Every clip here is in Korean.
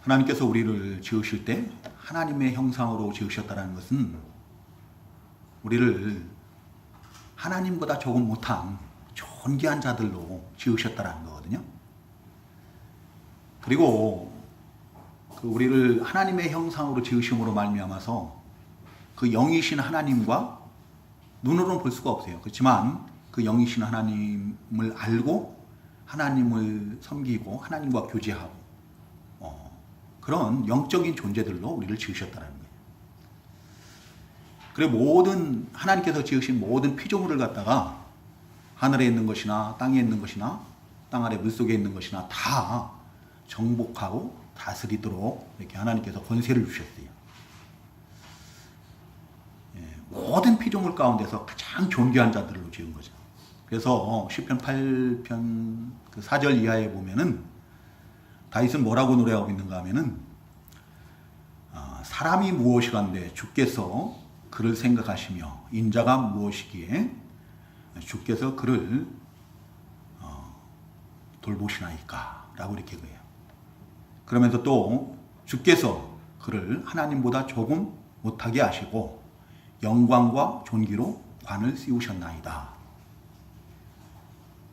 하나님께서 우리를 지으실 때 하나님의 형상으로 지으셨다는 것은 우리를 하나님보다 조금 못한 존귀한 자들로 지으셨다는 거거든요. 그리고 우리를 하나님의 형상으로 지으심으로 말미암아서 그 영이신 하나님과 눈으로는 볼 수가 없어요. 그렇지만 그 영이신 하나님을 알고 하나님을 섬기고 하나님과 교제하고 그런 영적인 존재들로 우리를 지으셨다는 거예요. 그리고 모든 하나님께서 지으신 모든 피조물을 갖다가 하늘에 있는 것이나 땅에 있는 것이나 땅 아래 물속에 있는 것이나 다 정복하고 다스리도록 이렇게 하나님께서 권세를 주셨어요. 모든 피조물 가운데서 가장 존귀한 자들로 지은 거죠. 그래서 시편 8편 그 4절 이하에 보면은 다윗은 뭐라고 노래하고 있는가 하면은 사람이 무엇이간데 주께서 그를 생각하시며 인자가 무엇이기에 주께서 그를 돌보시나이까 라고 이렇게 그래요. 그러면서 또 주께서 그를 하나님보다 조금 못하게 하시고 영광과 존귀로 관을 씌우셨나이다.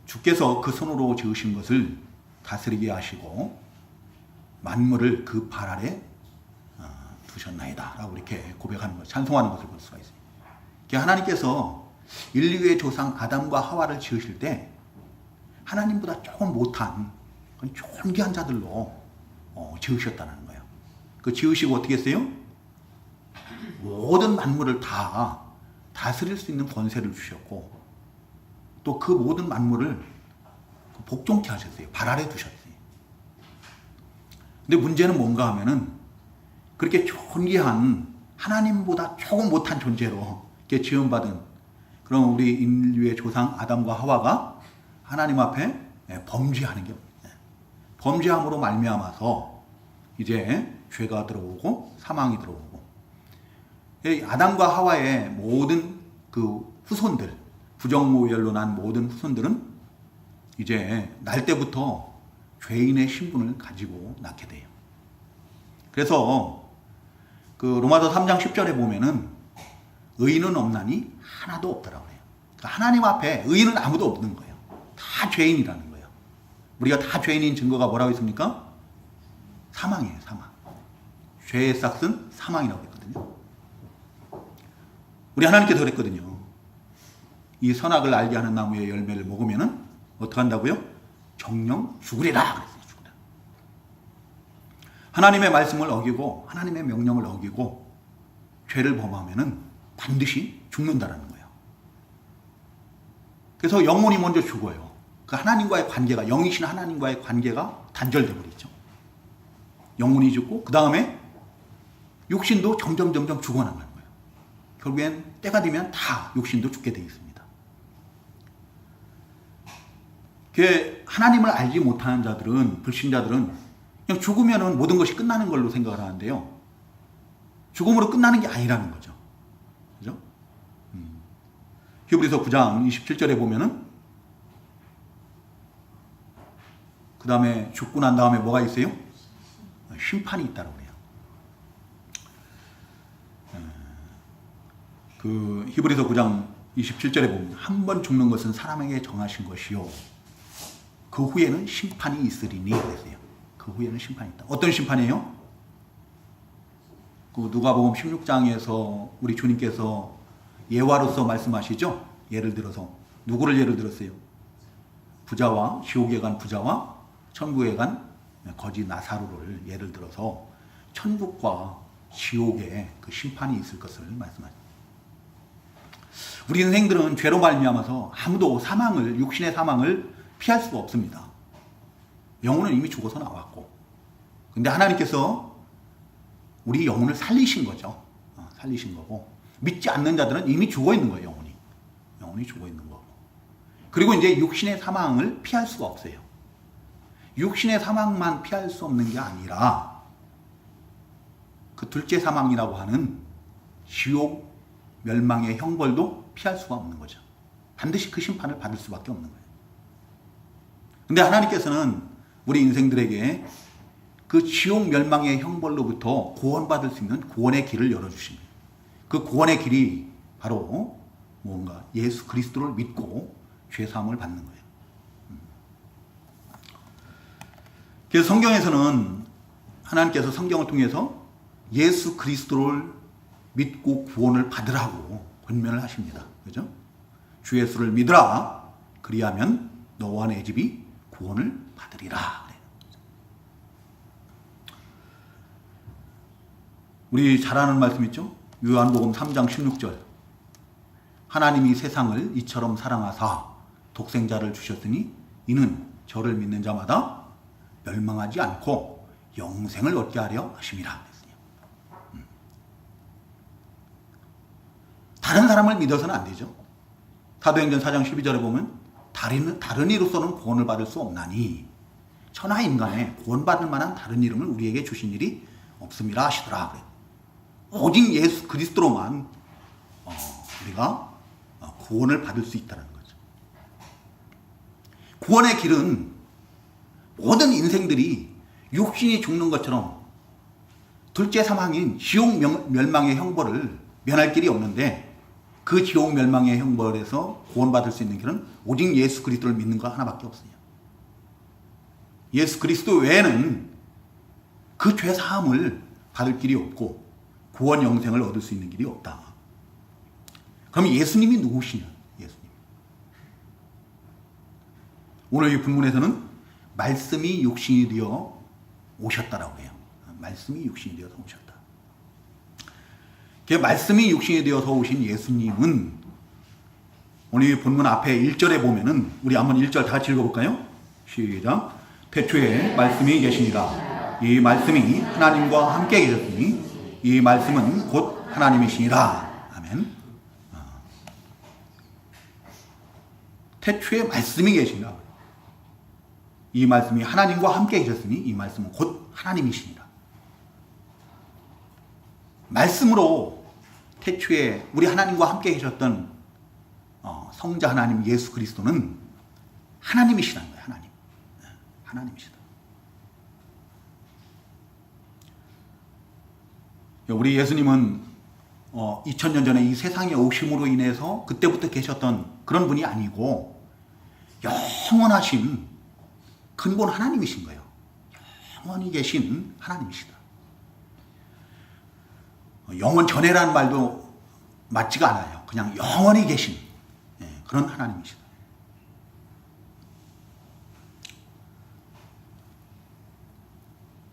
주께서 그 손으로 지으신 것을 다스리게 하시고 만물을 그 발 아래 두셨나이다 라고 이렇게 고백하는 것, 찬송하는 것을 볼 수가 있습니다. 하나님께서 인류의 조상 아담과 하와를 지으실 때 하나님보다 조금 못한 존귀한 자들로 지으셨다는 거예요. 그 지으시고 어떻게 했어요? 모든 만물을 다 다스릴 수 있는 권세를 주셨고 또 그 모든 만물을 복종케 하셨어요. 발 아래 두셨어요. 근데 문제는 뭔가 하면은 그렇게 존귀한 하나님보다 조금 못한 존재로 이렇게 지음받은 그런 우리 인류의 조상 아담과 하와가 하나님 앞에 범죄하는 게 범죄함으로 말미암아서 이제 죄가 들어오고 사망이 들어오고 아담과 하와의 모든 그 후손들 부정모멸로 난 모든 후손들은 이제 날 때부터 죄인의 신분을 가지고 낳게 돼요. 그래서 그 로마서 3장 10절에 보면은 의인은 없나니 하나도 없더라고 해요. 그러니까 하나님 앞에 의인은 아무도 없는 거예요. 다 죄인이라는 거예요. 우리가 다 죄인인 증거가 뭐라고 있습니까? 사망이에요, 사망. 죄의 싹은 사망이라고 했거든요. 우리 하나님께서 그랬거든요. 이 선악을 알게 하는 나무의 열매를 먹으면은 어떻게 한다고요? 정령 죽으리라 그랬어요. 죽으라. 하나님의 말씀을 어기고 하나님의 명령을 어기고 죄를 범하면은 반드시 죽는다라는 거예요. 그래서 영혼이 먼저 죽어요. 그 하나님과의 관계가 영이신 하나님과의 관계가 단절돼 버리죠. 영혼이 죽고 그 다음에 육신도 점점 죽어나가는 거예요. 결국엔 때가 되면 다 육신도 죽게 되어 있습니다. 하나님을 알지 못하는 자들은 불신자들은 그냥 죽으면 모든 것이 끝나는 걸로 생각을 하는데요. 죽음으로 끝나는 게 아니라는 거죠. 그죠? 히브리서 9장 27절에 보면은 그 다음에 죽고 난 다음에 뭐가 있어요? 심판이 있다고 그래요. 그 히브리서 9장 27절에 보면 한 번 죽는 것은 사람에게 정하신 것이요. 그 후에는 심판이 있으리니 그랬어요. 그 후에는 심판이 있다. 어떤 심판이에요? 그 누가복음 16장에서 우리 주님께서 예화로서 말씀하시죠. 예를 들어서 누구를 예를 들었어요? 부자와 지옥에 간 부자와 천국에 간 거지 나사로를 예를 들어서 천국과 지옥에 그 심판이 있을 것을 말씀하십니다. 우리 인생들은 죄로 말미암아서 아무도 육신의 사망을 피할 수가 없습니다. 영혼은 이미 죽어서 나왔고 근데 하나님께서 우리 영혼을 살리신 거죠. 살리신 거고 믿지 않는 자들은 이미 죽어 있는 거예요. 영혼이 죽어 있는 거고 그리고 이제 육신의 사망을 피할 수가 없어요. 육신의 사망만 피할 수 없는 게 아니라 그 둘째 사망이라고 하는 지옥 멸망의 형벌도 피할 수가 없는 거죠. 반드시 그 심판을 받을 수밖에 없는 거예요. 근데 하나님께서는 우리 인생들에게 그 지옥 멸망의 형벌로부터 구원받을 수 있는 구원의 길을 열어주신 거예요. 그 구원의 길이 바로 뭔가 예수 그리스도를 믿고 죄사함을 받는 거예요. 그래서 성경에서는 하나님께서 성경을 통해서 예수 그리스도를 믿고 구원을 받으라고 권면을 하십니다. 그죠? 주 예수를 믿으라. 그리하면 너와 내 집이 구원을 받으리라. 우리 잘 아는 말씀 있죠? 요한복음 3장 16절. 하나님이 세상을 이처럼 사랑하사 독생자를 주셨으니 이는 저를 믿는 자마다 멸망하지 않고 영생을 얻게 하려 하심이라. 다른 사람을 믿어서는 안 되죠. 사도행전 4장 12절에 보면 다른 이로서는 구원을 받을 수 없나니 천하 인간에 구원받을 만한 다른 이름을 우리에게 주신 일이 없음이라 하시더라. 오직 예수 그리스도로만 우리가 구원을 받을 수 있다는 거죠. 구원의 길은 모든 인생들이 육신이 죽는 것처럼 둘째 사망인 지옥 멸망의 형벌을 면할 길이 없는데 그 지옥 멸망의 형벌에서 구원받을 수 있는 길은 오직 예수 그리스도를 믿는 것 하나밖에 없어요. 예수 그리스도 외에는 그 죄 사함을 받을 길이 없고 구원 영생을 얻을 수 있는 길이 없다. 그럼 예수님이 누구시냐? 예수님. 오늘 이 본문에서는 말씀이 육신이 되어 오셨다라고 해요. 말씀이 육신이 되어서 오셨다. 그 말씀이 육신이 되어서 오신 예수님은 오늘 본문 앞에 1절에 보면은 우리 한번 1절 다 같이 읽어볼까요? 시작. 태초에 말씀이 계시니라. 이 말씀이 하나님과 함께 계셨으니 이 말씀은 곧 하나님이시니라. 아멘. 태초에 말씀이 계시니라. 이 말씀이 하나님과 함께 계셨으니 이 말씀은 곧 하나님이시니라. 말씀으로 태초에 우리 하나님과 함께 계셨던 성자 하나님 예수 그리스도는 하나님이시라는 거예요. 하나님. 하나님이시다. 우리 예수님은 2000년 전에 이 세상에 오심으로 인해서 그때부터 계셨던 그런 분이 아니고 영원하신 근본 하나님이신 거예요. 영원히 계신 하나님이시다. 영원 전에라는 말도 맞지가 않아요. 그냥 영원히 계신 그런 하나님이시다.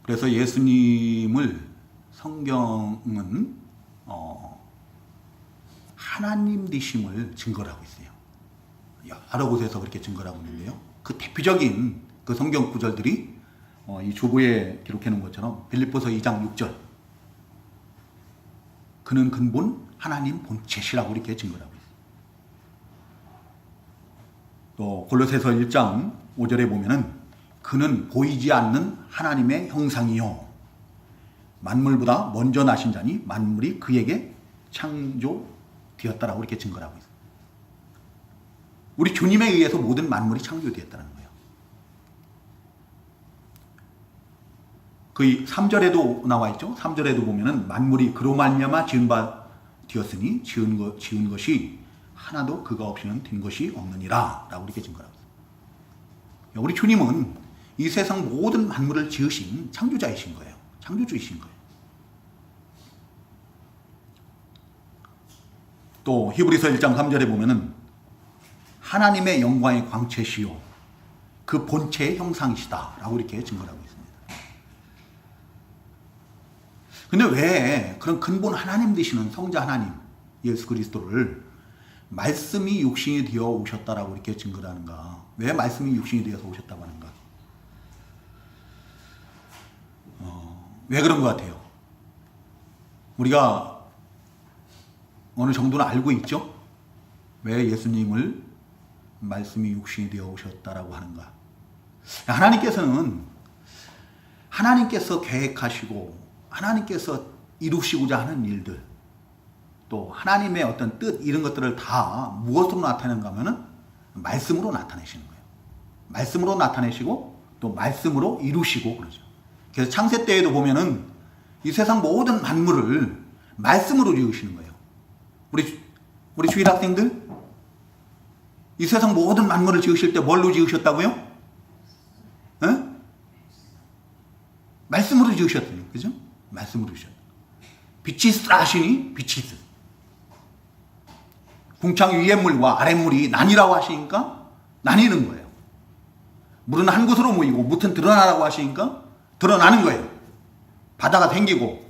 그래서 예수님을 성경은 하나님 되심을 증거를 하고 있어요. 여러 곳에서 그렇게 증거를 하고 있는데요. 그 대표적인 그 성경 구절들이 이 조보에 기록해 놓은 것처럼 빌립보서 2장 6절 그는 근본 하나님 본체시라고 이렇게 증거를 하고 있어요. 또 골로새서 1장 5절에 보면은 그는 보이지 않는 하나님의 형상이요 만물보다 먼저 나신 자니 만물이 그에게 창조되었다라고 이렇게 증거를 하고 있어요. 우리 주님에 의해서 모든 만물이 창조되었다는 거예요. 그 3절에도 나와 있죠. 3절에도 보면은 만물이 그로 말미암아 지은 바 되었으니 지은 것이 하나도 그가 없이는 된 것이 없느니라 라고 이렇게 증거하고 있어요. 우리 주님은 이 세상 모든 만물을 지으신 창조자이신 거예요. 창조주이신 거예요. 또 히브리서 1장 3절에 보면은 하나님의 영광의 광채시요 그 본체의 형상이시다 라고 이렇게 증거를 하고 있습니다. 근데 왜 그런 근본 하나님 되시는 성자 하나님 예수 그리스도를 말씀이 육신이 되어 오셨다라고 이렇게 증거를 하는가? 왜 말씀이 육신이 되어서 오셨다고 하는가? 왜 그런 것 같아요? 우리가 어느 정도는 알고 있죠? 왜 예수님을 말씀이 육신이 되어 오셨다라고 하는가? 하나님께서 계획하시고 하나님께서 이루시고자 하는 일들 또 하나님의 어떤 뜻 이런 것들을 다 무엇으로 나타내는가 하면은 말씀으로 나타내시는 거예요. 말씀으로 나타내시고 또 말씀으로 이루시고 그러죠. 그래서 창세 때에도 보면은 이 세상 모든 만물을 말씀으로 지으시는 거예요. 우리 주일 학생들, 이 세상 모든 만물을 지으실 때 뭘로 지으셨다고요? 에? 말씀으로 지으셨어요. 그죠? 말씀으로 지으셨어요. 빛이 있으라 하시니 빛이 있어요. 궁창 위의 물과 아래 물이 나뉘라고 하시니까 나뉘는 거예요. 물은 한 곳으로 모이고 무튼 드러나라고 하시니까 드러나는 거예요. 바다가 생기고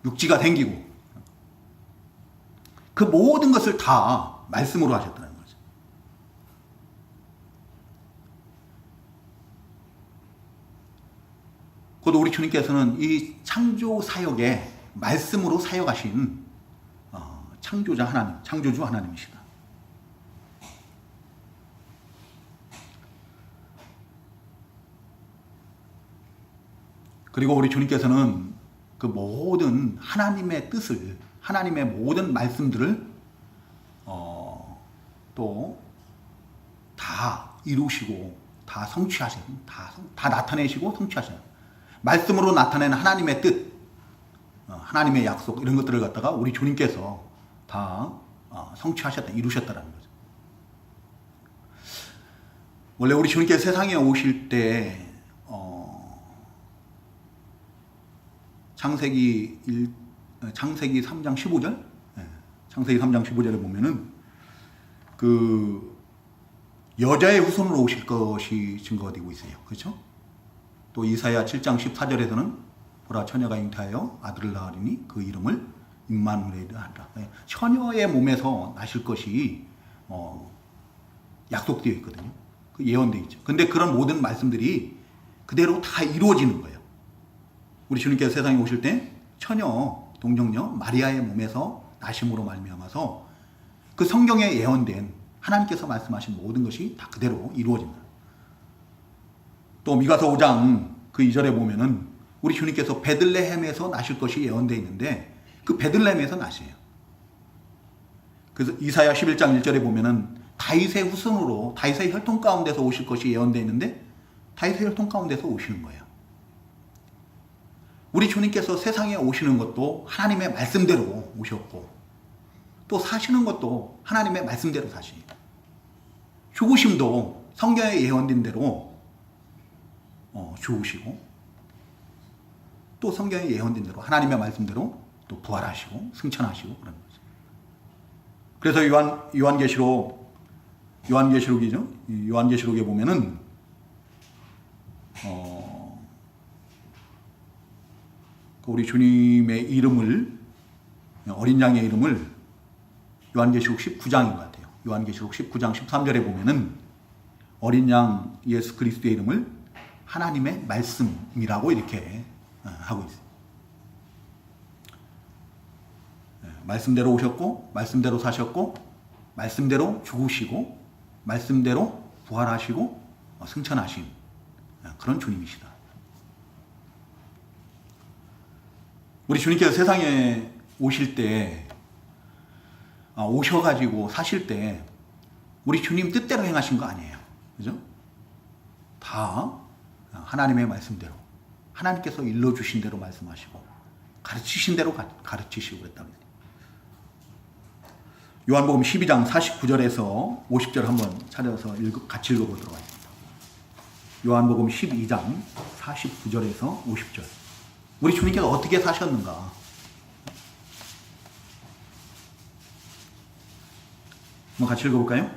육지가 생기고 그 모든 것을 다 말씀으로 하셨다는 거죠. 곧 우리 주님께서는 이 창조 사역에 말씀으로 사역하신 창조자 하나님, 창조주 하나님이시다. 그리고 우리 주님께서는 그 모든 하나님의 뜻을, 하나님의 모든 말씀들을 또 다 이루시고 다 성취하신, 다 나타내시고 성취하신 말씀으로 나타낸 하나님의 뜻, 하나님의 약속 이런 것들을 갖다가 우리 주님께서 다 성취하셨다, 이루셨다라는 거죠. 원래 우리 주님께서 세상에 오실 때 창세기 3장 15절? 창세기 3장 15절에 보면은 그 여자의 후손으로 오실 것이 증거가 되고 있어요. 그렇죠? 또 이사야 7장 14절에서는 보라 처녀가 잉태하여 아들을 낳으리니 그 이름을 임마누엘이라 하리라. 처녀의 몸에서 나실 것이 약속되어 있거든요. 그 예언되어 있죠. 근데 그런 모든 말씀들이 그대로 다 이루어지는 거예요. 우리 주님께서 세상에 오실 때 처녀, 동정녀 마리아의 몸에서 나심으로 말미암아서 그 성경에 예언된 하나님께서 말씀하신 모든 것이 다 그대로 이루어집니다. 또 미가서 5장 그 2절에 보면은 우리 주님께서 베들레헴에서 나실 것이 예언되어 있는데 그 베들레헴에서 나셔요. 그래서 이사야 11장 1절에 보면은 다윗의 후손으로 다윗의 혈통 가운데서 오실 것이 예언되어 있는데 다윗의 혈통 가운데서 오시는 거예요. 우리 주님께서 세상에 오시는 것도 하나님의 말씀대로 오셨고 또 사시는 것도 하나님의 말씀대로 사시니까 죽으심도 성경에 예언된 대로 죽으시고 또 성경에 예언된 대로 하나님의 말씀대로 또 부활하시고 승천하시고 그런 거죠. 그래서 요한계시록이죠. 요한계시록에 보면은 우리 주님의 이름을, 어린 양의 이름을 요한계시록 19장인 것 같아요. 요한계시록 19장 13절에 보면은 어린 양 예수 그리스도의 이름을 하나님의 말씀이라고 이렇게 하고 있어요. 말씀대로 오셨고, 말씀대로 사셨고, 말씀대로 죽으시고, 말씀대로 부활하시고, 승천하신 그런 주님이시다. 우리 주님께서 세상에 오실 때, 오셔가지고 사실 때, 우리 주님 뜻대로 행하신 거 아니에요. 그죠? 다 하나님의 말씀대로, 하나님께서 일러주신 대로 말씀하시고, 가르치신 대로 가르치시고 그랬다고 했어요. 요한복음 12장 49절에서 50절 한번 찾아서 같이 읽어보도록 하겠습니다. 요한복음 12장 49절에서 50절. 우리 주님께서 어떻게 사셨는가? 한번 같이 읽어볼까요?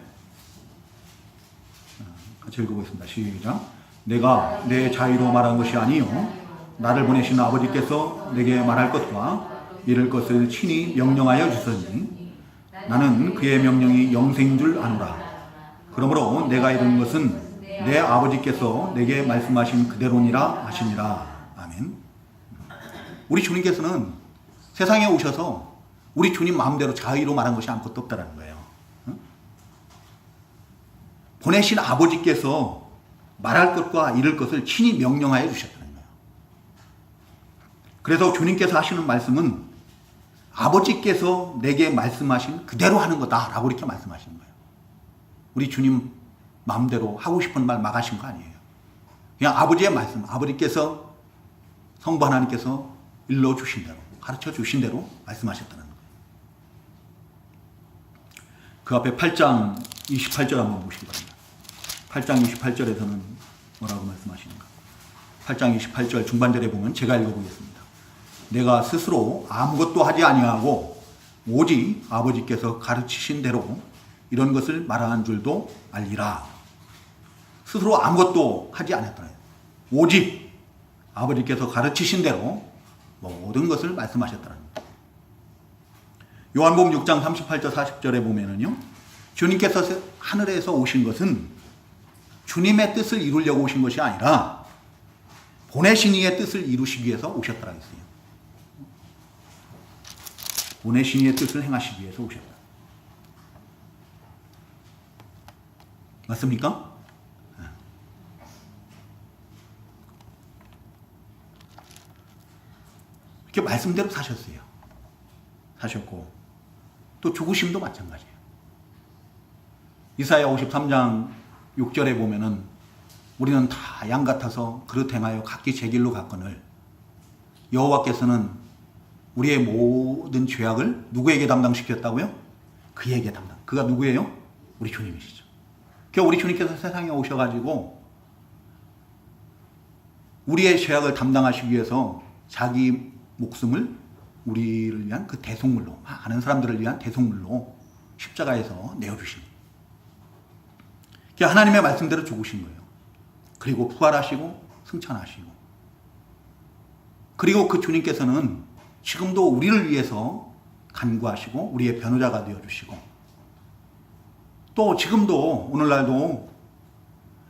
같이 읽어보겠습니다. 시작. 내가 내 자유로 말한 것이 아니요 나를 보내신 아버지께서 내게 말할 것과 이를 것을 친히 명령하여 주셨니 나는 그의 명령이 영생인 줄 아노라. 그러므로 내가 이룬 것은 내 아버지께서 내게 말씀하신 그대로니라 하시니라. 아멘. 우리 주님께서는 세상에 오셔서 우리 주님 마음대로 자의로 말한 것이 아무것도 없다는 거예요. 보내신 아버지께서 말할 것과 이룰 것을 친히 명령하여 주셨다는 거예요. 그래서 주님께서 하시는 말씀은 아버지께서 내게 말씀하신 그대로 하는 거다라고 이렇게 말씀하시는 거예요. 우리 주님 마음대로 하고 싶은 말 막 하신 거 아니에요. 그냥 아버지의 말씀, 아버지께서 성부 하나님께서 일러주신 대로, 가르쳐 주신 대로 말씀하셨다는 거예요. 그 앞에 8장 28절 한번 보시기 바랍니다. 8장 28절에서는 뭐라고 말씀하시는가? 8장 28절 중반절에 보면 제가 읽어보겠습니다. 내가 스스로 아무것도 하지 아니하고 오직 아버지께서 가르치신 대로 이런 것을 말하는 줄도 알리라. 스스로 아무것도 하지 않았더라. 오직 아버지께서 가르치신 대로 모든 것을 말씀하셨더라. 요한복음 6장 38절 40절에 보면은요, 주님께서 하늘에서 오신 것은 주님의 뜻을 이루려고 오신 것이 아니라 보내신 이의 뜻을 이루시기 위해서 오셨더라 했어요. 보내신 이의 뜻을 행하시기 위해서 오셨다. 맞습니까? 이렇게 말씀대로 사셨어요. 사셨고 또 죽으심도 마찬가지예요. 이사야 53장 6절에 보면은 우리는 다 양 같아서 그릇 행하여 각기 제 길로 갔거늘 여호와께서는 우리의 모든 죄악을 누구에게 담당시켰다고요? 그에게 담당. 그가 누구예요? 우리 주님이시죠. 그러니까 우리 주님께서 세상에 오셔가지고 우리의 죄악을 담당하시기 위해서 자기 목숨을 우리를 위한 그 대속물로, 많은 사람들을 위한 대속물로 십자가에서 내어주신 거예요. 그러니까 하나님의 말씀대로 죽으신 거예요. 그리고 부활하시고 승천하시고, 그리고 그 주님께서는 지금도 우리를 위해서 간구하시고 우리의 변호자가 되어주시고, 또 지금도 오늘날도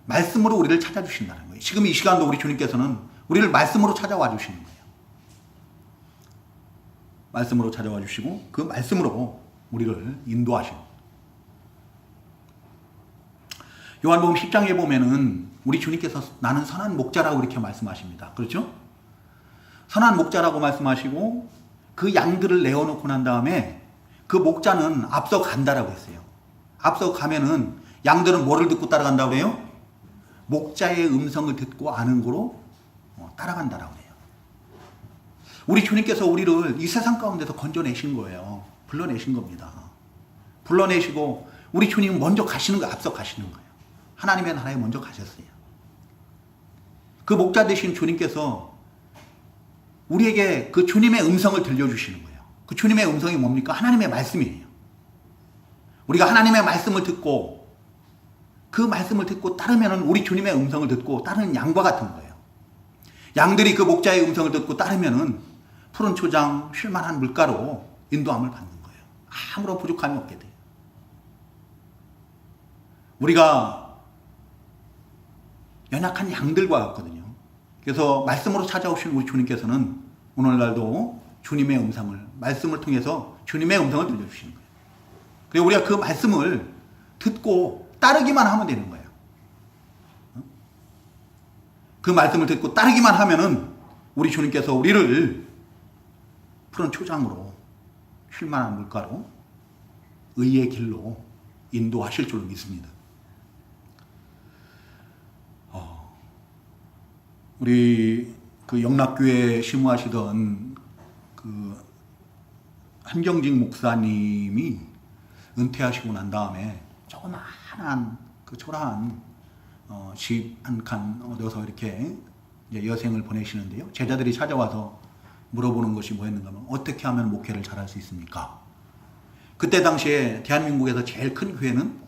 말씀으로 우리를 찾아주신다는 거예요. 지금 이 시간도 우리 주님께서는 우리를 말씀으로 찾아와 주시는 거예요. 말씀으로 찾아와 주시고 그 말씀으로 우리를 인도하시고, 요한복음 10장에 보면은 우리 주님께서 나는 선한 목자라고 이렇게 말씀하십니다. 그렇죠? 선한 목자라고 말씀하시고 그 양들을 내어놓고 난 다음에 그 목자는 앞서 간다라고 했어요. 앞서 가면은 양들은 뭐를 듣고 따라간다고 그래요? 목자의 음성을 듣고 아는 거로 따라간다라고 해요. 우리 주님께서 우리를 이 세상 가운데서 건져내신 거예요. 불러내신 겁니다. 불러내시고 우리 주님은 먼저 가시는 거예요. 앞서 가시는 거예요. 하나님의 나라에 먼저 가셨어요. 그 목자 되신 주님께서 우리에게 그 주님의 음성을 들려주시는 거예요. 그 주님의 음성이 뭡니까? 하나님의 말씀이에요. 우리가 하나님의 말씀을 듣고 그 말씀을 듣고 따르면 우리 주님의 음성을 듣고 따르는 양과 같은 거예요. 양들이 그 목자의 음성을 듣고 따르면 푸른 초장, 쉴만한 물가로 인도함을 받는 거예요. 아무런 부족함이 없게 돼요. 우리가 연약한 양들과 같거든요. 그래서 말씀으로 찾아오신 우리 주님께서는 오늘날도 주님의 음성을, 말씀을 통해서 주님의 음성을 들려주시는 거예요. 그리고 우리가 그 말씀을 듣고 따르기만 하면 되는 거예요. 그 말씀을 듣고 따르기만 하면은 우리 주님께서 우리를 푸른 초장으로, 쉴만한 물가로, 의의 길로 인도하실 줄로 믿습니다. 우리 그 영락교회 심우하시던 그 한경직 목사님이 은퇴하시고 난 다음에 조그마한 그 초라한 집 한 칸 얻어서 이렇게 이제 여생을 보내시는데요. 제자들이 찾아와서 물어보는 것이 뭐였는가 하면 어떻게 하면 목회를 잘할 수 있습니까? 그때 당시에 대한민국에서 제일 큰 교회는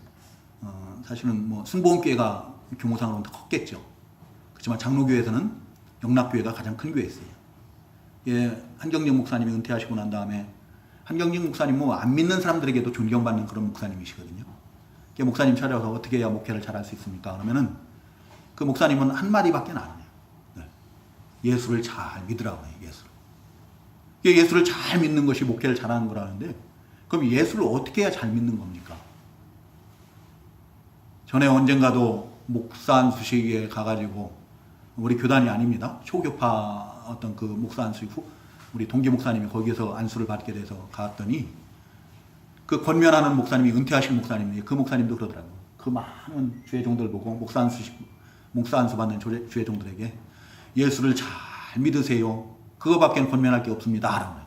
사실은 뭐 승보원교회가 규모상으로는 더 컸겠죠. 그렇지만 장로교회에서는 영락교회가 가장 큰 교회였어요. 예, 한경직 목사님이 은퇴하시고 난 다음에 한경직 목사님은 안 믿는 사람들에게도 존경받는 그런 목사님이시거든요. 목사님 찾아와서 어떻게 해야 목회를 잘할 수 있습니까? 그러면은 그 목사님은 한마디밖에 안 해요. 네. 예수를 잘 믿으라고 해요. 예수를 잘 믿는 것이 목회를 잘하는 거라는데, 그럼 예수를 어떻게 해야 잘 믿는 겁니까? 전에 언젠가도 목사 안수식에 가가지고, 우리 교단이 아닙니다. 초교파 어떤 그 목사 안수식 후 우리 동기 목사님이 거기에서 안수를 받게 돼서 갔더니 그 권면하는 목사님이 은퇴하신 목사님인데 그 목사님도 그러더라고요. 그 많은 주의 종들 보고 목사 안수식 목사 안수 받는 주회종들에게 예수를 잘 믿으세요. 그거밖에 권면할 게 없습니다. 라고 해요.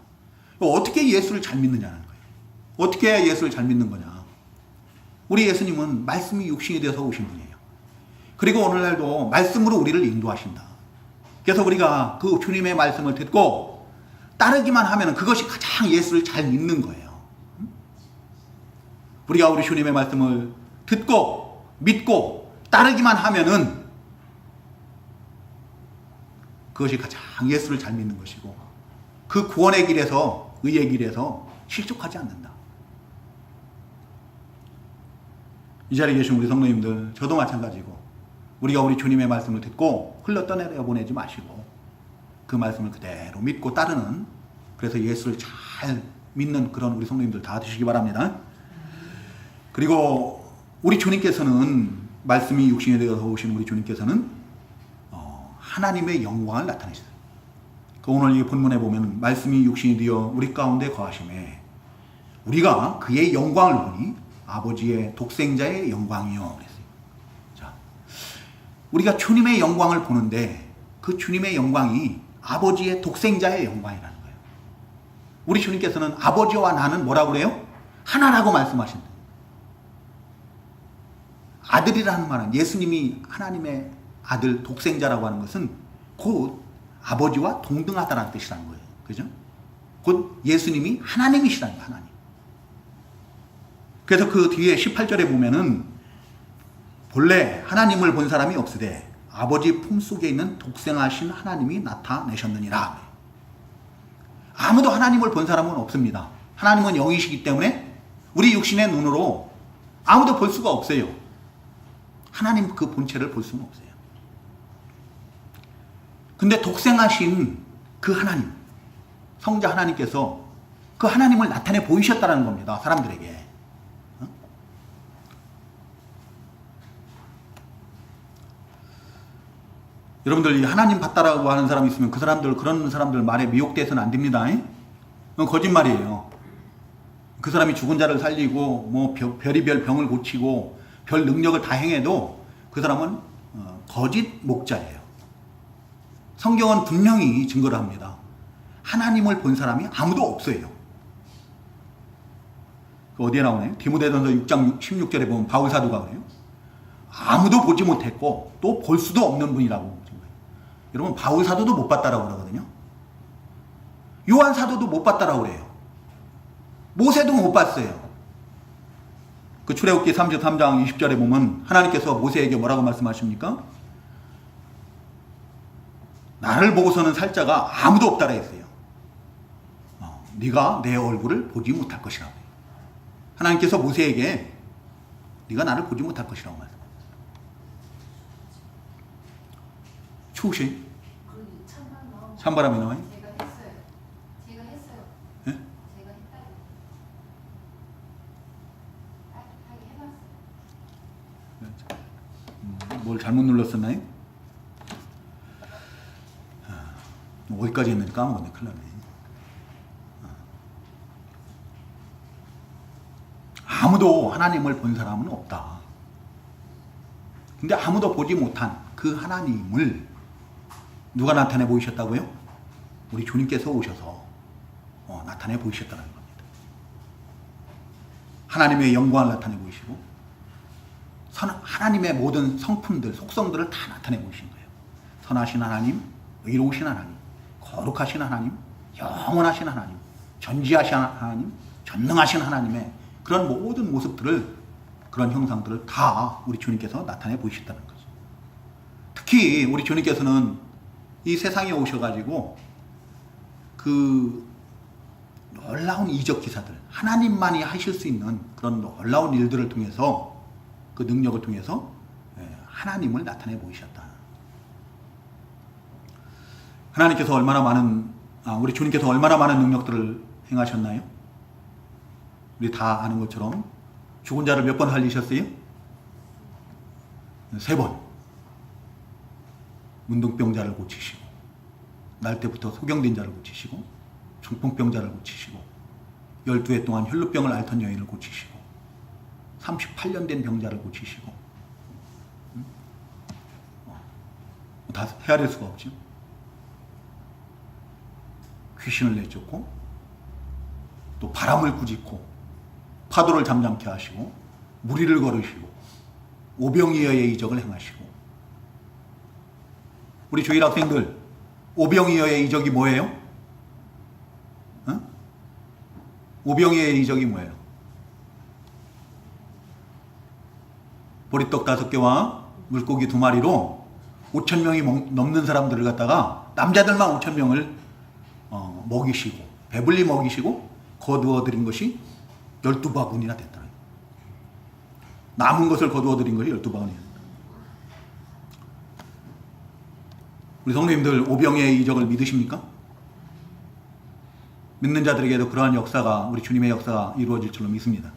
어떻게 예수를 잘 믿느냐는 거예요. 어떻게 해야 예수를 잘 믿는 거냐. 우리 예수님은 말씀이 육신이 되어서 오신 분이에요. 그리고 오늘날도 말씀으로 우리를 인도하신다. 그래서 우리가 그 주님의 말씀을 듣고 따르기만 하면 그것이 가장 예수를 잘 믿는 거예요. 우리가 우리 주님의 말씀을 듣고 믿고 따르기만 하면은 그것이 가장 예수를 잘 믿는 것이고 그 구원의 길에서 의의 길에서 실족하지 않는다. 이 자리에 계신 우리 성도님들 저도 마찬가지고 우리가 우리 주님의 말씀을 듣고 흘러 떠내려 보내지 마시고 그 말씀을 그대로 믿고 따르는 그래서 예수를 잘 믿는 그런 우리 성도님들 다 되시기 바랍니다. 그리고 우리 주님께서는 말씀이 육신이 되어서 오신 우리 주님께서는 하나님의 영광을 나타내셨어요. 오늘 이 본문에 보면 말씀이 육신이 되어 우리 가운데 거하심에 우리가 그의 영광을 보니 아버지의 독생자의 영광이요 그랬어요. 자, 우리가 주님의 영광을 보는데 그 주님의 영광이 아버지의 독생자의 영광이라는 거예요. 우리 주님께서는 아버지와 나는 뭐라고 그래요? 하나라고 말씀하신다. 아들이라는 말은 예수님이 하나님의 아들 독생자라고 하는 것은 곧 아버지와 동등하다는 뜻이라는 거예요. 그죠? 곧 예수님이 하나님이시라는 거예요. 하나님. 그래서 그 뒤에 18절에 보면은 본래 하나님을 본 사람이 없으되 아버지 품속에 있는 독생하신 하나님이 나타내셨느니라. 아무도 하나님을 본 사람은 없습니다. 하나님은 영이시기 때문에 우리 육신의 눈으로 아무도 볼 수가 없어요. 하나님 그 본체를 볼 수는 없어요. 근데 독생하신 그 하나님, 성자 하나님께서 그 하나님을 나타내 보이셨다는 겁니다. 사람들에게. 여러분들 이 하나님 봤다라고 하는 사람이 있으면 그 사람들 그런 사람들 말에 미혹돼서는 안 됩니다. 그건 거짓말이에요. 그 사람이 죽은 자를 살리고 뭐 별의별 병을 고치고 별 능력을 다 행해도 그 사람은 거짓 목자예요. 성경은 분명히 증거를 합니다. 하나님을 본 사람이 아무도 없어요. 어디에 나오나요? 디모데전서 6장 16절에 보면 바울 사도가 그래요. 아무도 보지 못했고 또 볼 수도 없는 분이라고. 여러분 바울 사도도 못 봤다라고 그러거든요. 요한 사도도 못 봤다라고 그래요. 모세도 못 봤어요. 그 출애굽기 33장 20절에 보면 하나님께서 모세에게 뭐라고 말씀하십니까? 나를 보고서는 살 자가 아무도 없다라 했어요. 네가 내 얼굴을 보지 못할 것이라고. 하나님께서 모세에게 네가 나를 보지 못할 것이라고 말씀하셨어요. 추우시? 찬바람이 나와요? 제가 했어요. 예? 제가 했다고. 따뜻하게 해놨어요. 뭘 잘못 눌렀었나요? 어디까지 했는지 까먹었네. 큰일 났네. 아무도 하나님을 본 사람은 없다. 근데 아무도 보지 못한 그 하나님을 누가 나타내 보이셨다고요? 우리 주님께서 오셔서 나타내 보이셨다는 겁니다. 하나님의 영광을 나타내 보이시고 하나님의 모든 성품들, 속성들을 다 나타내 보이신 거예요. 선하신 하나님, 의로우신 하나님, 거룩하신 하나님, 영원하신 하나님, 전지하신 하나님, 전능하신 하나님의 그런 모든 모습들을, 그런 형상들을 다 우리 주님께서 나타내 보이셨다는 거죠. 특히 우리 주님께서는 이 세상에 오셔가지고 그 놀라운 이적 기사들, 하나님만이 하실 수 있는 그런 놀라운 일들을 통해서, 그 능력을 통해서 하나님을 나타내 보이셨다. 하나님께서 얼마나 많은, 우리 주님께서 얼마나 많은 능력들을 행하셨나요? 우리 다 아는 것처럼 죽은 자를 몇 번 살리셨어요? 3번. 문둥병자를 고치시고, 날 때부터 소경된 자를 고치시고, 중풍병자를 고치시고, 12해 동안 혈루병을 앓던 여인을 고치시고, 38년 된 병자를 고치시고, 다 헤아릴 수가 없죠. 귀신을 내쫓고 또 바람을 꾸짖고 파도를 잠잠케 하시고 무리를 걸으시고 오병이어의 이적을 행하시고. 우리 주일 학생들, 오병이어의 이적이 뭐예요? 어? 오병이어의 이적이 뭐예요? 보리떡 5개와 물고기 2마리로 5,000명이 넘는 사람들을 갖다가 남자들만 5,000명을 먹이시고 배불리 먹이시고 거두어 드린 것이 12바구니나 됐다. 남은 것을 거두어 드린 것이 12바구니. 우리 성도님들 오병이어의 이적을 믿으십니까? 믿는 자들에게도 그러한 역사가, 우리 주님의 역사가 이루어질 줄로 믿습니다.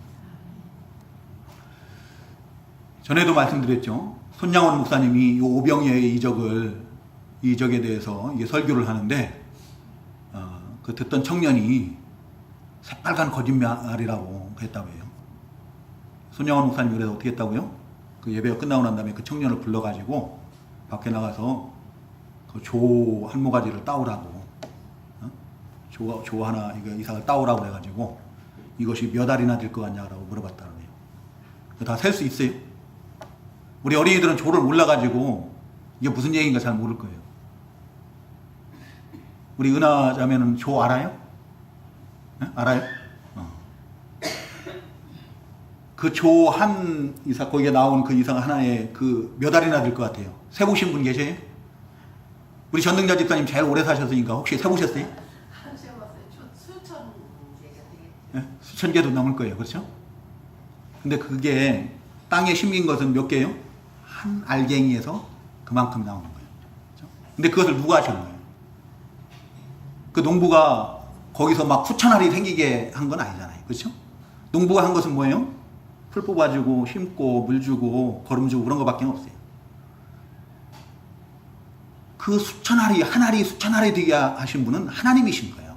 전에도 말씀드렸죠. 손양원 목사님이 이 오병이어의 이적에 대해서 이게 설교를 하는데 그 듣던 청년이 새빨간 거짓말이라고 했다고 해요. 손양원 목사님이 그래서 어떻게 했다고요? 그 예배가 끝나고 난 다음에 그 청년을 불러가지고 밖에 나가서 그 조 한 모가지를 따오라고, 조 하나 이거 이상을 따오라고 해가지고 이것이 몇 알이나 될 것 같냐고 물어봤다고 해요. 다 셀 수 있어요? 우리 어린이들은 조를 몰라가지고 이게 무슨 얘기인가 잘 모를 거예요. 우리 은하 자매는 조 알아요? 네? 알아요? 그 조 한 이상, 거기에 나온 그 이상 하나에 그 몇 알이나 될 것 같아요? 세보신 분 계세요? 우리 전등자 집사님 제일 오래 사셨으니까 혹시 세보셨어요? 안 세워봤어요. 수천 개가 되겠죠. 네? 수천 개도 넘을 거예요. 그렇죠? 근데 그게 땅에 심긴 것은 몇 개예요? 한 알갱이에서 그만큼 나오는 거예요. 그렇죠? 근데 그것을 누가 하시는 거예요? 그 농부가 거기서 막 수천 알이 생기게 한 건 아니잖아요. 그렇죠? 농부가 한 것은 뭐예요? 풀 뽑아주고 심고 물 주고 거름 주고 그런 거밖에 없어요. 그 수천 알이, 한 알이 수천 알이 되게 하신 분은 하나님이신 거예요.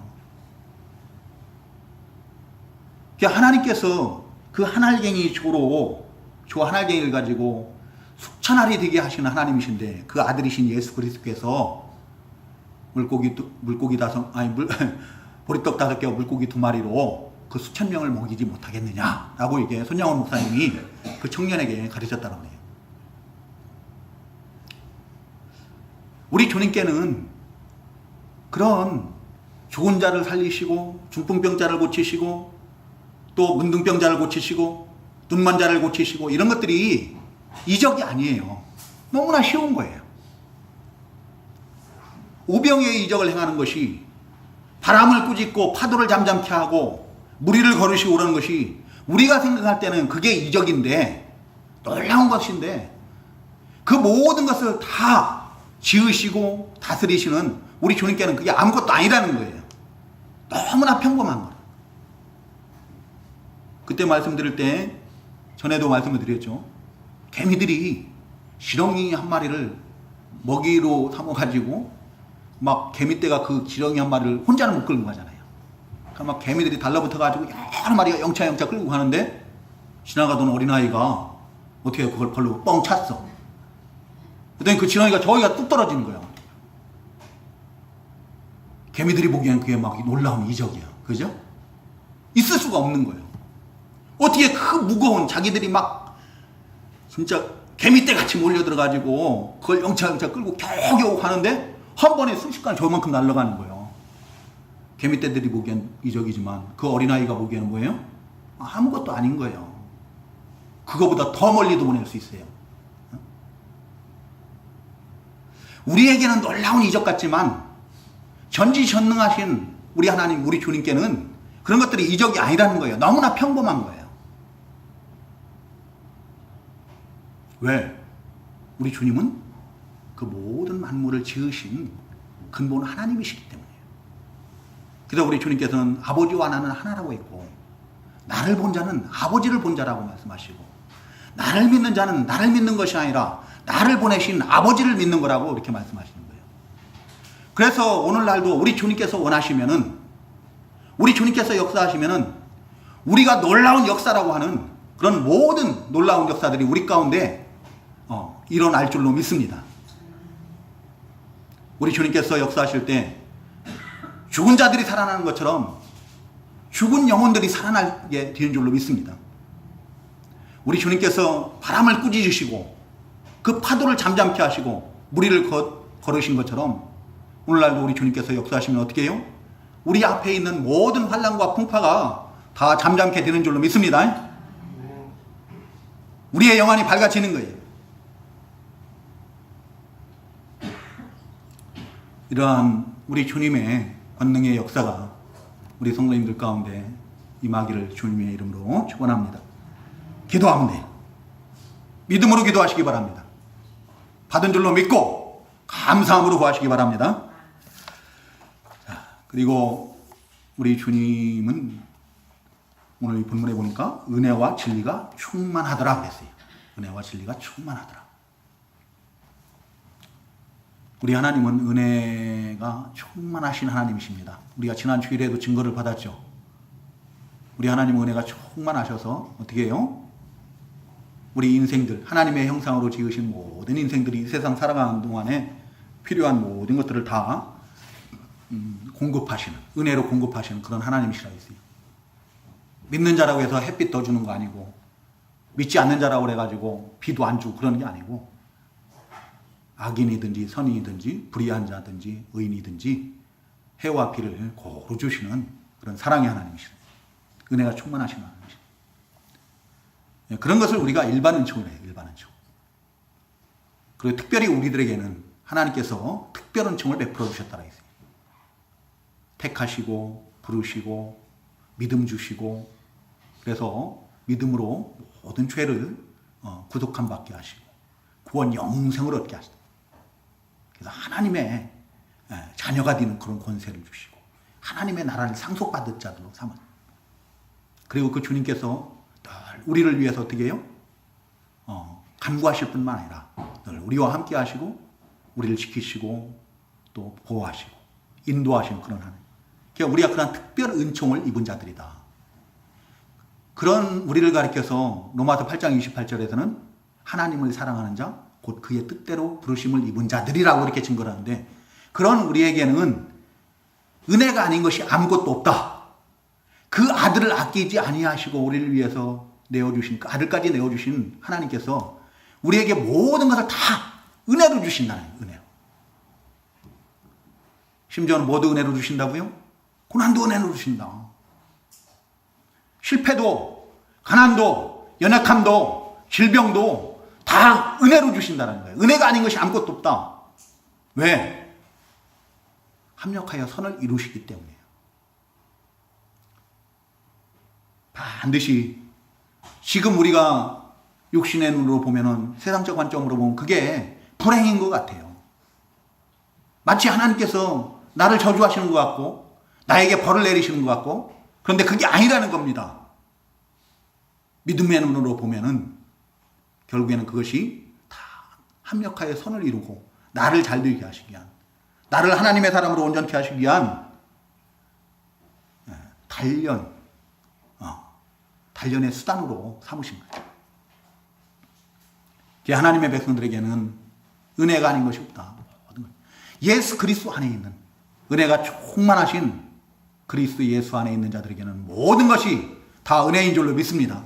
하나님께서 그 한 알갱이 조 한 알갱이를 가지고 수천 알이 되게 하시는 하나님이신데 그 아들이신 예수 그리스도께서 보리떡 5개와 물고기 2마리로 그 수천 명을 먹이지 못하겠느냐라고 이게 손양원 목사님이 그 청년에게 가르쳤다는 거예요. 우리 주님께는 그런 좋은 자를 살리시고 중풍병자를 고치시고 또 문둥병자를 고치시고 눈먼 자를 고치시고 이런 것들이 이적이 아니에요. 너무나 쉬운 거예요. 오병이어의 이적을 행하는 것이 바람을 꾸짖고 파도를 잠잠케 하고 무리를 걸으시고 오라는 것이 우리가 생각할 때는 그게 이적인데 놀라운 것인데 그 모든 것을 다 지으시고 다스리시는 우리 주님께는 그게 아무것도 아니라는 거예요. 너무나 평범한 거예요. 그때 말씀드릴 때 전에도 말씀을 드렸죠. 개미들이 지렁이 한 마리를 먹이로 삼아가지고 막 개미떼가 그 지렁이 한 마리를 혼자는 못 끌고 가잖아요. 그러니까 막 개미들이 달라붙어가지고 여러 마리가 영차 끌고 가는데 지나가던 어린아이가 어떻게 그걸 발로 뻥 찼어. 그랬더니 그 지렁이가 저기가 뚝 떨어지는 거예요. 개미들이 보기엔 그게 막 놀라운 이적이야. 그죠? 있을 수가 없는 거예요. 어떻게 그 무거운 자기들이 막 진짜 개미떼 같이 몰려들어가지고 그걸 영차 끌고 겨우겨우 가는데 한 번에 순식간에 저만큼 날아가는 거예요. 개미떼들이 보기엔 이적이지만 그 어린아이가 보기에는 뭐예요? 아무것도 아닌 거예요. 그거보다 더 멀리도 보낼 수 있어요. 우리에게는 놀라운 이적 같지만 전지전능하신 우리 하나님, 우리 주님께는 그런 것들이 이적이 아니라는 거예요. 너무나 평범한 거예요. 왜? 우리 주님은 그 모든 만물을 지으신 근본 하나님이시기 때문이에요. 그래서 우리 주님께서는 아버지와 나는 하나라고 했고 나를 본 자는 아버지를 본 자라고 말씀하시고 나를 믿는 자는 나를 믿는 것이 아니라 나를 보내신 아버지를 믿는 거라고 이렇게 말씀하시는 거예요. 그래서 오늘날도 우리 주님께서 원하시면은 우리 주님께서 역사하시면은 우리가 놀라운 역사라고 하는 그런 모든 놀라운 역사들이 우리 가운데 일어날 줄로 믿습니다. 우리 주님께서 역사하실 때 죽은 자들이 살아나는 것처럼 죽은 영혼들이 살아나게 되는 줄로 믿습니다. 우리 주님께서 바람을 꾸짖으시고 그 파도를 잠잠케 하시고 무리를 걸으신 것처럼 오늘날도 우리 주님께서 역사하시면 어떻게 해요? 우리 앞에 있는 모든 환난과 풍파가 다 잠잠케 되는 줄로 믿습니다. 우리의 영안이 밝아지는 거예요. 이러한 우리 주님의 권능의 역사가 우리 성도님들 가운데 임하기를 주님의 이름으로 축원합니다. 기도하면 돼요. 믿음으로 기도하시기 바랍니다. 받은 줄로 믿고 감사함으로 구하시기 바랍니다. 자, 그리고 우리 주님은 오늘 이 본문에 보니까 은혜와 진리가 충만하더라 그랬어요. 은혜와 진리가 충만하더라. 우리 하나님은 은혜가 충만하신 하나님이십니다. 우리가 지난 주일에도 증거를 받았죠. 우리 하나님은 은혜가 충만하셔서 어떻게 해요? 우리 인생들, 하나님의 형상으로 지으신 모든 인생들이 이 세상 살아가는 동안에 필요한 모든 것들을 다 공급하시는, 은혜로 공급하시는 그런 하나님이시라 했어요. 믿는 자라고 해서 햇빛 더 주는 거 아니고, 믿지 않는 자라고 해가지고 비도 안 주고 그러는 게 아니고, 악인이든지 선인이든지 불의한 자든지 의인이든지 해와 비를 고루 주시는 그런 사랑의 하나님이시다. 은혜가 충만하신 하나님이시다. 그런 것을 우리가 일반 은총을 해요. 일반 은총. 그리고 특별히 우리들에게는 하나님께서 특별 은총을 베풀어 주셨다라 했어요. 택하시고 부르시고 믿음 주시고, 그래서 믿음으로 모든 죄를 구속함 받게 하시고 구원 영생을 얻게 하시다. 그래서 하나님의 자녀가 되는 그런 권세를 주시고 하나님의 나라를 상속받을 자들로 삼은, 그리고 그 주님께서 늘 우리를 위해서 어떻게 해요? 간구하실 뿐만 아니라 늘 우리와 함께 하시고 우리를 지키시고 또 보호하시고 인도하시는 그런 하나님. 그러니까 우리가 그런 특별 은총을 입은 자들이다. 그런 우리를 가리켜서 로마서 8장 28절에서는 하나님을 사랑하는 자, 곧 그의 뜻대로 부르심을 입은 자들이라고 이렇게 증거를 하는데, 그런 우리에게는 은혜가 아닌 것이 아무것도 없다. 그 아들을 아끼지 아니하시고 우리를 위해서 내어주신, 그 아들까지 내어주신 하나님께서 우리에게 모든 것을 다 은혜로 주신다는 거예요. 은혜로. 심지어는 모두 은혜로 주신다고요? 고난도 은혜로 주신다. 실패도, 가난도, 연약함도, 질병도 다 은혜로 주신다는 거예요. 은혜가 아닌 것이 아무것도 없다. 왜? 합력하여 선을 이루시기 때문이에요. 반드시 지금 우리가 육신의 눈으로 보면은, 세상적 관점으로 보면 그게 불행인 것 같아요. 마치 하나님께서 나를 저주하시는 것 같고 나에게 벌을 내리시는 것 같고, 그런데 그게 아니라는 겁니다. 믿음의 눈으로 보면은 결국에는 그것이 다 합력하여 선을 이루고 나를 잘되게 하시기 위한, 나를 하나님의 사람으로 온전케 하시기 위한 단련의 수단으로 삼으신 거예요. 하나님의 백성들에게는 은혜가 아닌 것이 없다. 예수 그리스도 안에 있는, 은혜가 충만하신 그리스도 예수 안에 있는 자들에게는 모든 것이 다 은혜인 줄로 믿습니다.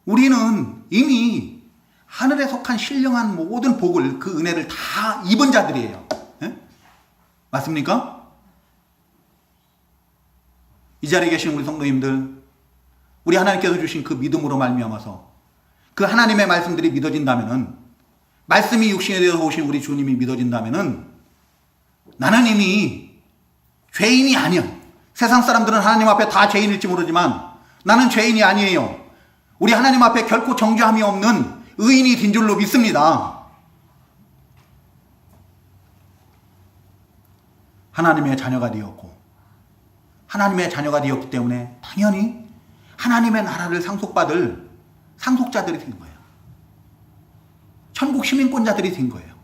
우리는 이미 하늘에 속한 신령한 모든 복을, 그 은혜를 다 입은 자들이에요. 예? 맞습니까? 이 자리에 계신 우리 성도님들, 우리 하나님께서 주신 그 믿음으로 말미암아서 그 하나님의 말씀들이 믿어진다면은, 말씀이 육신에 되어서 오신 우리 주님이 믿어진다면은, 나는 이미 죄인이 아니야. 세상 사람들은 하나님 앞에 다 죄인일지 모르지만 나는 죄인이 아니에요. 우리 하나님 앞에 결코 정죄함이 없는 의인이 된 줄로 믿습니다. 하나님의 자녀가 되었고, 하나님의 자녀가 되었기 때문에 당연히 하나님의 나라를 상속받을 상속자들이 된 거예요. 천국 시민권자들이 된 거예요.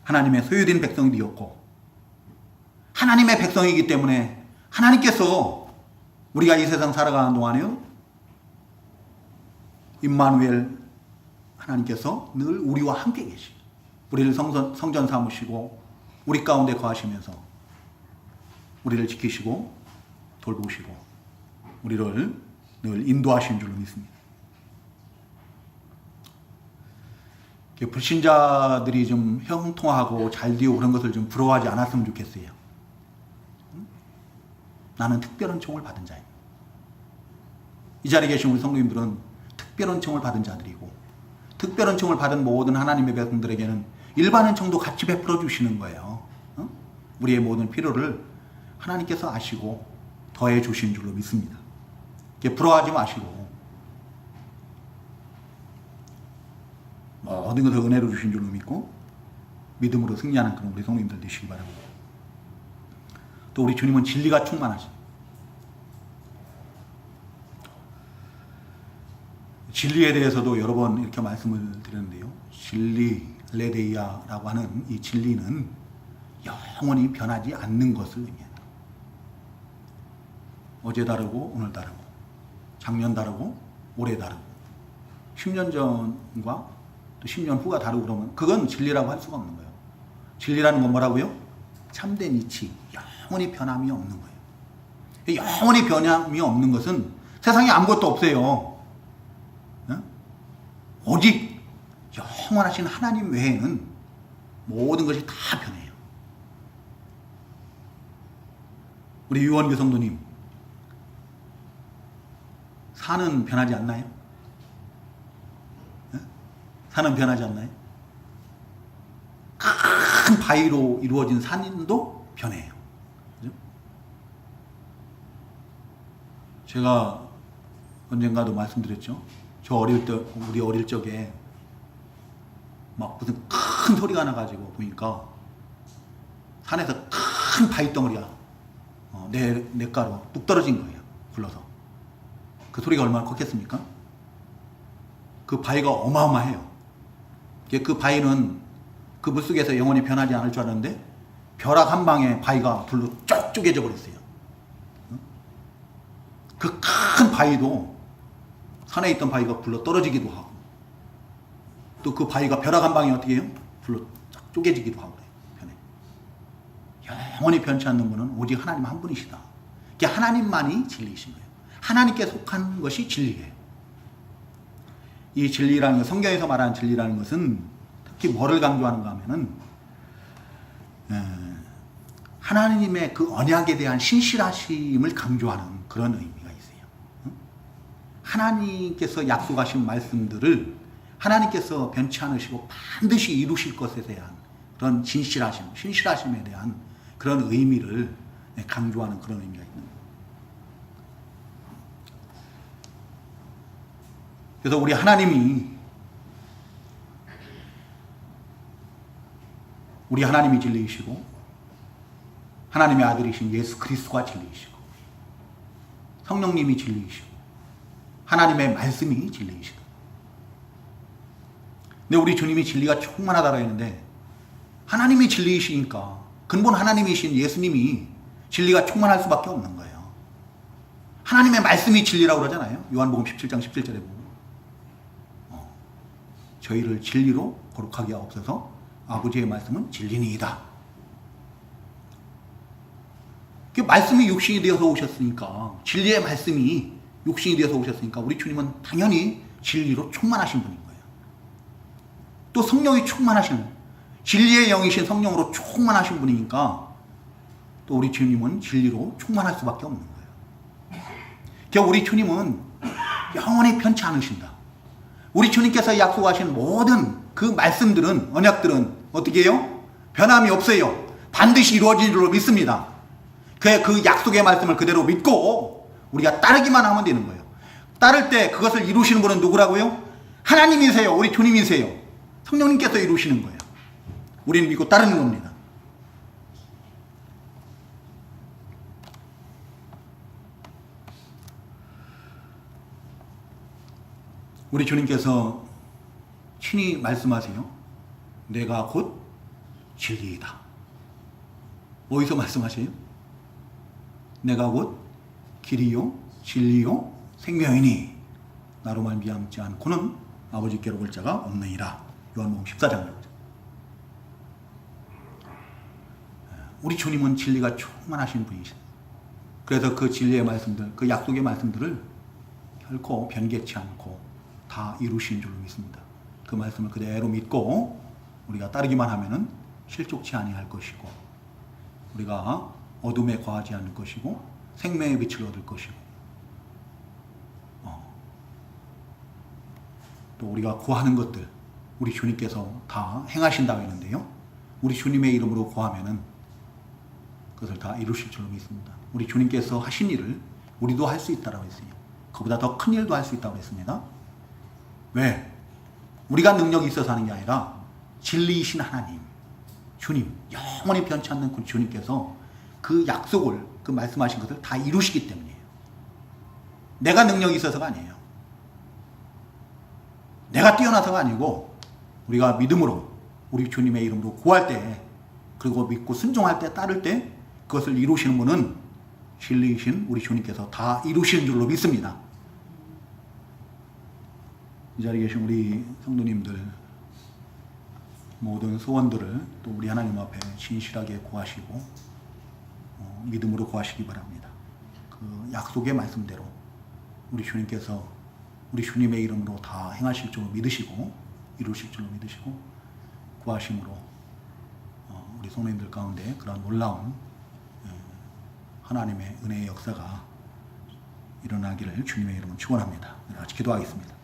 하나님의 소유된 백성이 되었고, 하나님의 백성이기 때문에 하나님께서 우리가 이 세상 살아가는 동안에요, 임마누엘, 하나님께서 늘 우리와 함께 계시. 우리를 성전 삼으시고 우리 가운데 거하시면서 우리를 지키시고 돌보시고 우리를 늘 인도하신 줄로 믿습니다. 불신자들이 좀 형통하고 잘되고 그런 것을 좀 부러워하지 않았으면 좋겠어요. 나는 특별한 총을 받은 자입니다. 이 자리에 계신 우리 성도님들은 특별한 총을 받은 자들이고 특별한 총을 받은 모든 하나님의 백성들에게는 일반의 총도 같이 베풀어 주시는 거예요. 우리의 모든 필요를 하나님께서 아시고 더해 주신 줄로 믿습니다. 부러워하지 마시고 모든 것을 은혜로 주신 줄로 믿고 믿음으로 승리하는 그런 우리 성도님들 되시기 바랍니다. 또 우리 주님은 진리가 충만하십니다. 진리에 대해서도 여러 번 이렇게 말씀을 드렸는데요. 진리, 레데이아라고 하는 이 진리는 영원히 변하지 않는 것을 의미합니다. 어제 다르고 오늘 다르고 작년 다르고 올해 다르고 10년 전과 또 10년 후가 다르고 그러면 그건 진리라고 할 수가 없는 거예요. 진리라는 건 뭐라고요? 참된 이치, 영원히 변함이 없는 거예요. 영원히 변함이 없는 것은 세상에 아무것도 없어요. 오직 영원하신 하나님 외에는 모든 것이 다 변해요. 우리 유원교 성도님, 산은 변하지 않나요? 산은 변하지 않나요? 큰 바위로 이루어진 산도 변해요. 그죠? 제가 언젠가도 말씀드렸죠. 우리 어릴 적에 막 무슨 큰 소리가 나가지고 보니까 산에서 큰 바위 덩어리가 냇가로 뚝 떨어진 거예요. 굴러서. 그 소리가 얼마나 컸겠습니까? 그 바위가 어마어마해요. 그 바위는 그 물속에서 영원히 변하지 않을 줄 알았는데 벼락 한 방에 바위가 불로 쭉 쪼개져 버렸어요. 그 큰 바위도 산에 있던 바위가 불러 떨어지기도 하고 또 그 바위가 벼락 한 방에 어떻게 해요? 불로 쫙 쪼개지기도 하고 그래요. 변해. 영원히 변치 않는 분은 오직 하나님 한 분이시다. 이게 하나님만이 진리이신 거예요. 하나님께 속한 것이 진리예요. 이 진리라는 것, 성경에서 말하는 진리라는 것은 특히 뭐를 강조하는가 하면은 하나님의 그 언약에 대한 신실하심을 강조하는 그런 의미가 있어요. 하나님께서 약속하신 말씀들을 하나님께서 변치 않으시고 반드시 이루실 것에 대한 그런 신실하심에 대한 그런 의미를 강조하는 그런 의미가 있는 거예요. 그래서 우리 하나님이 진리이시고 하나님의 아들이신 예수 그리스도가 진리이시고 성령님이 진리이시고 하나님의 말씀이 진리이시다. 근데 우리 주님이 진리가 충만하다고 했는데 하나님이 진리이시니까 근본 하나님이신 예수님이 진리가 충만할 수밖에 없는 거예요. 하나님의 말씀이 진리라고 그러잖아요. 요한복음 17장 17절에 보면 저희를 진리로 거룩하게 하옵소서. 아버지의 말씀은 진리니이다. 그 말씀이 육신이 되어서 오셨으니까 진리의 말씀이 육신이 되어서 오셨으니까 우리 주님은 당연히 진리로 충만하신 분인 거예요. 또 성령이 충만하신 진리의 영이신 성령으로 충만하신 분이니까 또 우리 주님은 진리로 충만할 수밖에 없는 거예요. 그러니까 우리 주님은 영원히 변치 않으신다. 우리 주님께서 약속하신 모든 그 말씀들은 언약들은 어떻게 해요? 변함이 없어요. 반드시 이루어질 줄로 믿습니다. 그 약속의 말씀을 그대로 믿고 우리가 따르기만 하면 되는 거예요. 따를 때 그것을 이루시는 분은 누구라고요? 하나님이세요. 우리 주님이세요. 성령님께서 이루시는 거예요. 우리는 믿고 따르는 겁니다. 우리 주님께서 친히 말씀하세요. 내가 곧 진리이다. 어디서 말씀하세요? 내가 곧 길이요 진리요 생명이니 나로 말미암지 않고는 아버지께로 올 자가 없느니라. 요한복음 14장. 우리 주님은 진리가 충만하신 분이시다. 그래서 그 진리의 말씀들, 그 약속의 말씀들을 결코 변개치 않고 다 이루신 줄로 믿습니다. 그 말씀을 그대로 믿고 우리가 따르기만 하면은 실족치 아니할 것이고, 우리가 어둠에 거하지 않을 것이고, 생명의 빛을 얻을 것이고, 또 우리가 구하는 것들 우리 주님께서 다 행하신다고 했는데요, 우리 주님의 이름으로 구하면은 그것을 다 이루실 줄로 믿습니다. 우리 주님께서 하신 일을 우리도 할 수 있다고 했어요. 그보다 더 큰 일도 할 수 있다고 했습니다. 왜? 우리가 능력이 있어서 하는 게 아니라 진리이신 하나님, 주님, 영원히 변치 않는 그 주님께서 그 약속을, 그 말씀하신 것을 다 이루시기 때문이에요. 내가 능력이 있어서가 아니에요. 내가 뛰어나서가 아니고, 우리가 믿음으로 우리 주님의 이름으로 구할 때, 그리고 믿고 순종할 때, 따를 때 그것을 이루시는 분은 진리이신 우리 주님께서 다 이루시는 줄로 믿습니다. 이 자리에 계신 우리 성도님들 모든 소원들을 또 우리 하나님 앞에 진실하게 구하시고 믿음으로 구하시기 바랍니다. 그 약속의 말씀대로 우리 주님께서 우리 주님의 이름으로 다 행하실 줄로 믿으시고 이루실 줄로 믿으시고 구하심으로 우리 성도님들 가운데 그런 놀라운 하나님의 은혜의 역사가 일어나기를 주님의 이름으로 축원합니다. 같이 기도하겠습니다.